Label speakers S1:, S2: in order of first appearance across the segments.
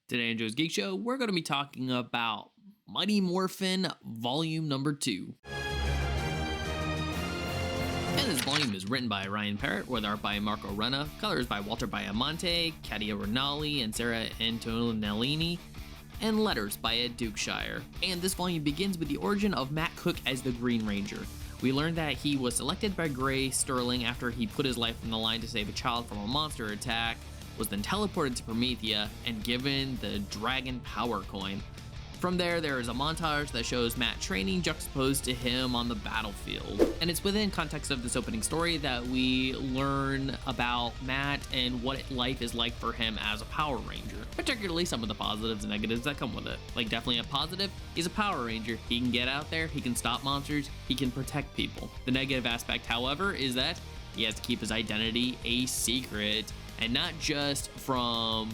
S1: Today on Joe's Geek Show, we're going to be talking about Mighty Morphin Volume Number 2. And this volume is written by Ryan Parrott, with art by Marco Renna, colors by Walter Baiamonte, Katia Rinaldi, and Sarah Antonellini, and letters by Ed Dukeshire. And this volume begins with the origin of Matt Cook as the Green Ranger. We learned that he was selected by Gray Sterling after he put his life on the line to save a child from a monster attack, was then teleported to Promethea, and given the Dragon Power Coin. From there is a montage that shows Matt training juxtaposed to him on the battlefield. And it's within context of this opening story that we learn about Matt and what life is like for him as a Power Ranger, particularly some of the positives and negatives that come with it. Like, definitely a positive, he's a Power Ranger. He can get out there, he can stop monsters, he can protect people. The negative aspect, however, is that he has to keep his identity a secret, and not just from,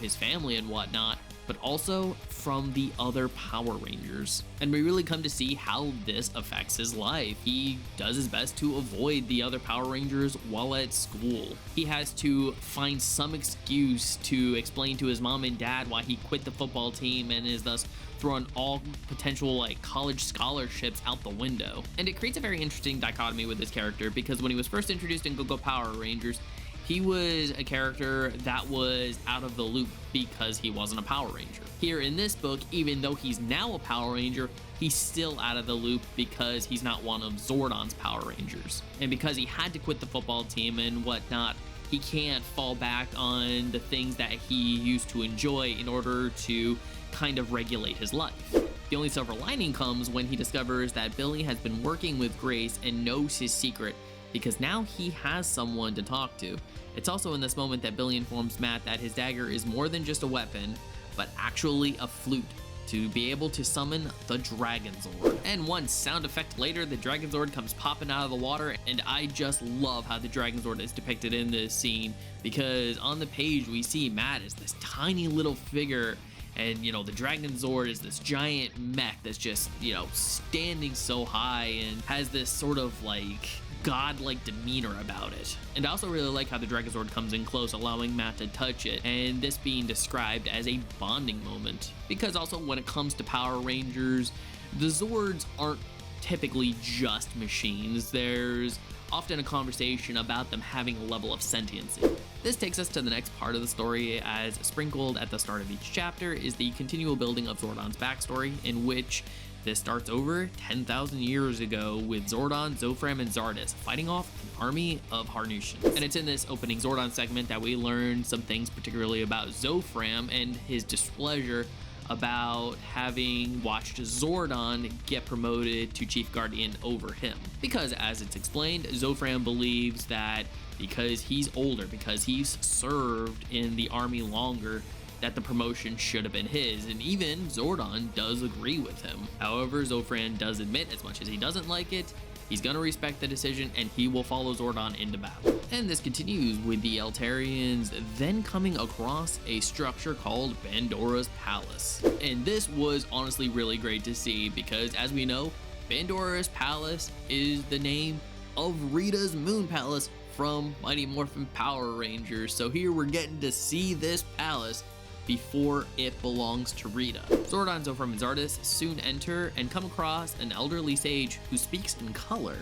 S1: his family and whatnot, but also from the other Power Rangers. And we really come to see how this affects his life. He does his best to avoid the other Power Rangers while at school. He has to find some excuse to explain to his mom and dad why he quit the football team and is thus throwing all potential college scholarships out the window. And it creates a very interesting dichotomy with this character, because when he was first introduced in Go-Go Power Rangers, he was a character that was out of the loop because he wasn't a Power Ranger. Here in this book, even though he's now a Power Ranger, he's still out of the loop because he's not one of Zordon'S Power Rangers. And because he had to quit the football team and whatnot, he can't fall back on the things that he used to enjoy in order to kind of regulate his life. The only silver lining comes when he discovers that Billy has been working with Grace and knows his secret, because now he has someone to talk to. It's also in this moment that Billy informs Matt that his dagger is more than just a weapon, but actually a flute to be able to summon the Dragon Zord. And one sound effect later, the Dragon Zord comes popping out of the water, and I just love how the Dragon Zord is depicted in this scene, because on the page we see Matt as this tiny little figure, and the Dragon Zord is this giant mech that's just, standing so high and has this sort of godlike demeanor about it. And I also really like how the Dragon Zord comes in close, allowing Matt to touch it, and this being described as a bonding moment. Because also when it comes to Power Rangers, the Zords aren't typically just machines. There's often a conversation about them having a level of sentiency. This takes us to the next part of the story, as sprinkled at the start of each chapter is the continual building of Zordon'S backstory, in which this starts over 10,000 years ago with Zordon, Zofram, and Zardoz fighting off an army of Harnoosians. And it's in this opening Zordon segment that we learn some things, particularly about Zofram and his displeasure about having watched Zordon get promoted to Chief Guardian over him. Because as it's explained, Zofram believes that because he's older, because he's served in the army longer, that the promotion should have been his, and even Zordon does agree with him. However, Zofran does admit, as much as he doesn't like it, he's gonna respect the decision and he will follow Zordon into battle. And this continues with the Eltarians then coming across a structure called Pandora's Palace. And this was honestly really great to see, because as we know, Pandora's Palace is the name of Rita's Moon Palace from Mighty Morphin Power Rangers. So here we're getting to see this palace before it belongs to Rita. Zordon, Zofram, and Zardoz soon enter and come across an elderly sage who speaks in color,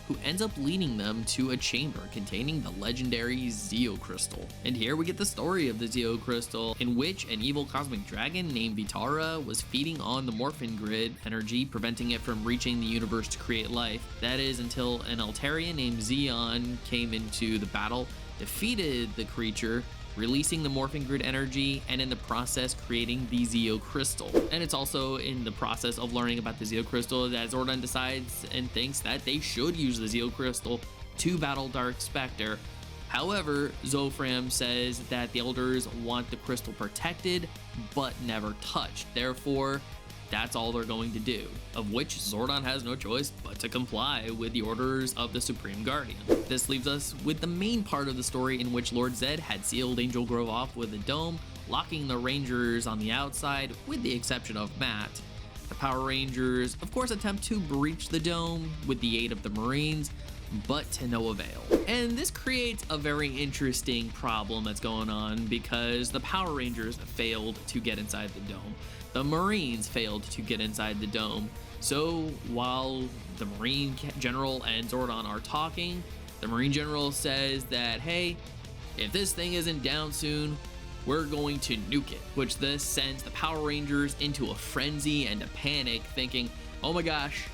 S1: who ends up leading them to a chamber containing the legendary Zeo Crystal. And here we get the story of the Zeo Crystal, in which an evil cosmic dragon named Vitara was feeding on the Morphin grid energy, preventing it from reaching the universe to create life. That is until an Eltarian named Zeon came into the battle, defeated the creature, releasing the Morphin grid energy, and in the process creating the Zeo Crystal. And it's also in the process of learning about the Zeo Crystal that Zordon decides and thinks that they should use the Zeo Crystal to battle Dark Spectre. However, Zofram says that the elders want the crystal protected but never touched. Therefore, that's all they're going to do, of which Zordon has no choice but to comply with the orders of the Supreme Guardian. This leaves us with the main part of the story, in which Lord Zed had sealed Angel Grove off with a dome, locking the Rangers on the outside, with the exception of Matt. The Power Rangers, of course, attempt to breach the dome with the aid of the Marines, but to no avail. And this creates a very interesting problem that's going on because the Power Rangers failed to get inside the dome. The Marines failed to get inside the dome. So while the Marine General and Zordon are talking, the Marine General says that, hey, if this thing isn't down soon, we're going to nuke it, which this sends the Power Rangers into a frenzy and a panic, thinking, oh my gosh,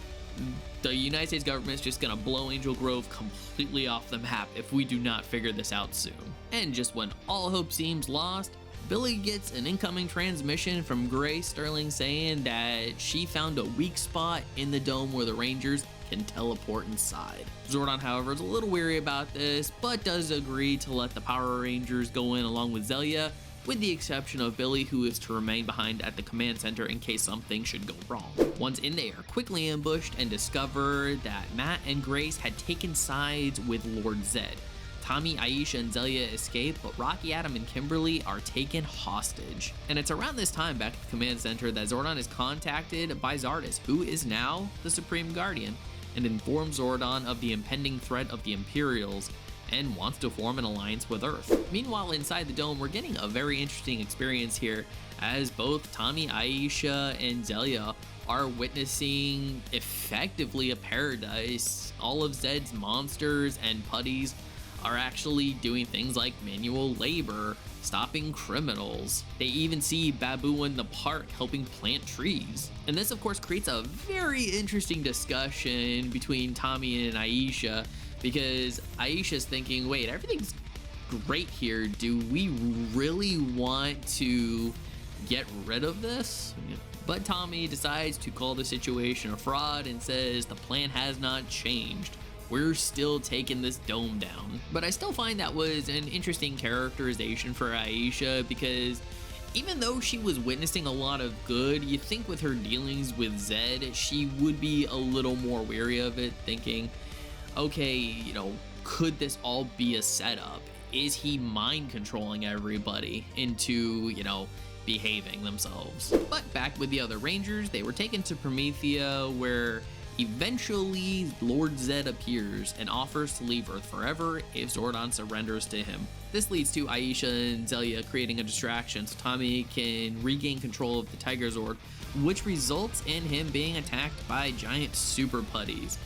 S1: the United States government's just gonna blow Angel Grove completely off the map if we do not figure this out soon. And just when all hope seems lost, Billy gets an incoming transmission from Grace Sterling saying that she found a weak spot in the dome where the Rangers can teleport inside. Zordon, however, is a little weary about this, but does agree to let the Power Rangers go in along with Zelia, with the exception of Billy, who is to remain behind at the command center in case something should go wrong. Once in, they are quickly ambushed and discover that Matt and Grace had taken sides with Lord Zed. Tommy, Aisha, and Zelia escape, but Rocky, Adam, and Kimberly are taken hostage. And it's around this time back at the command center that Zordon is contacted by Zardoz, who is now the Supreme Guardian, and informs Zordon of the impending threat of the Imperials and wants to form an alliance with Earth. Meanwhile, inside the dome, we're getting a very interesting experience here as both Tommy, Aisha, and Zelia are witnessing effectively a paradise. All of Zed's monsters and putties are actually doing things like manual labor, stopping criminals. They even see Babu in the park helping plant trees. And this of course creates a very interesting discussion between Tommy and Aisha, because Aisha's thinking, wait, everything's great here. Do we really want to get rid of this? But Tommy decides to call the situation a fraud and says the plan has not changed. We're still taking this dome down. But I still find that was an interesting characterization for Aisha, because even though she was witnessing a lot of good, you think with her dealings with Zed, she would be a little more wary of it, thinking, okay, could this all be a setup? Is he mind controlling everybody into, behaving themselves? But back with the other Rangers, they were taken to Promethea, where eventually Lord Zed appears and offers to leave Earth forever if Zordon surrenders to him. This leads to Aisha and Zelia creating a distraction so Tommy can regain control of the Tiger Zord, which results in him being attacked by giant super putties.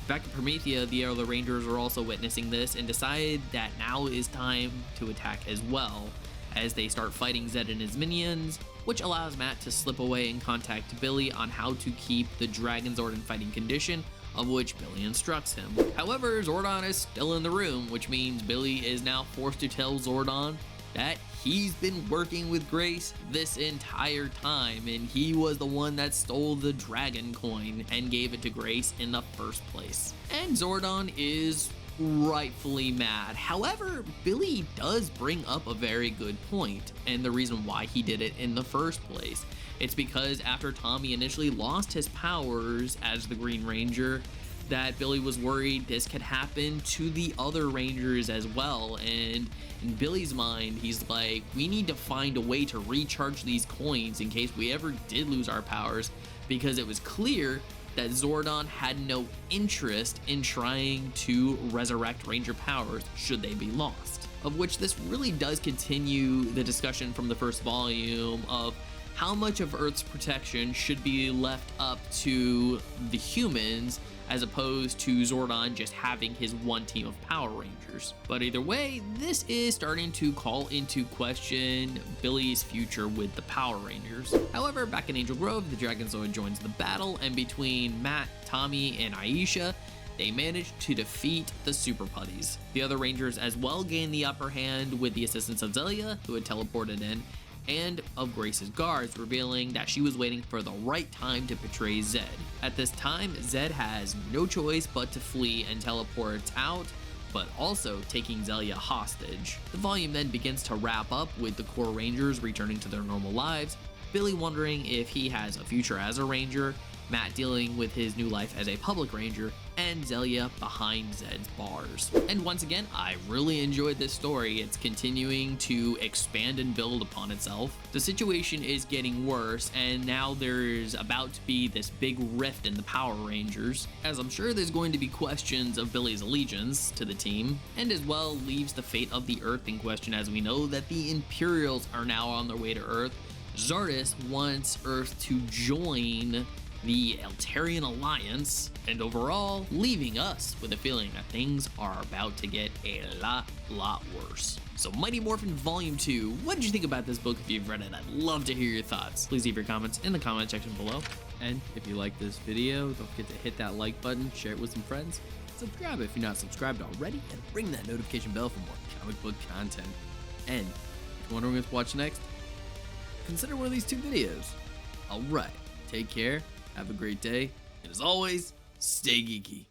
S1: Back to Promethea, the other Rangers are also witnessing this and decide that now is time to attack as well, as they start fighting Zed and his minions, which allows Matt to slip away and contact Billy on how to keep the Dragon Zord in fighting condition, of which Billy instructs him. However, Zordon is still in the room, which means Billy is now forced to tell Zordon that he's been working with Grace this entire time, and he was the one that stole the dragon coin and gave it to Grace in the first place. And Zordon is rightfully mad. However, Billy does bring up a very good point, and the reason why he did it in the first place. It's because after Tommy initially lost his powers as the Green Ranger, that Billy was worried this could happen to the other Rangers as well, and in Billy's mind, he's like, we need to find a way to recharge these coins in case we ever did lose our powers, because it was clear that Zordon had no interest in trying to resurrect Ranger powers should they be lost. Of which this really does continue the discussion from the first volume of how much of Earth's protection should be left up to the humans as opposed to Zordon just having his one team of Power Rangers. But either way, this is starting to call into question Billy's future with the Power Rangers. However, back in Angel Grove, the Dragon Zord joins the battle, and between Matt, Tommy, and Aisha, they manage to defeat the Super Putties. The other Rangers as well gain the upper hand with the assistance of Zelia, who had teleported in, and of Grace's guards, revealing that she was waiting for the right time to betray Zed. At this time, Zed has no choice but to flee and teleports out, but also taking Zelia hostage. The volume then begins to wrap up with the core Rangers returning to their normal lives, Billy wondering if he has a future as a Ranger, Matt dealing with his new life as a public Ranger, and Zelia behind Zed's bars. And once again, I really enjoyed this story. It's continuing to expand and build upon itself. The situation is getting worse, and now there's about to be this big rift in the Power Rangers, as I'm sure there's going to be questions of Billy's allegiance to the team, and as well leaves the fate of the Earth in question, as we know that the Imperials are now on their way to Earth. Zordon'S wants Earth to join the Altarian Alliance, and overall, leaving us with a feeling that things are about to get a lot worse. So Mighty Morphin Volume 2, what did you think about this book if you've read it? I'd love to hear your thoughts. Please leave your comments in the comment section below. And if you like this video, don't forget to hit that like button, share it with some friends, subscribe if you're not subscribed already, and ring that notification bell for more comic book content. And if you're wondering what to watch next, consider one of these 2 videos. Alright, take care. Have a great day, and as always, stay geeky.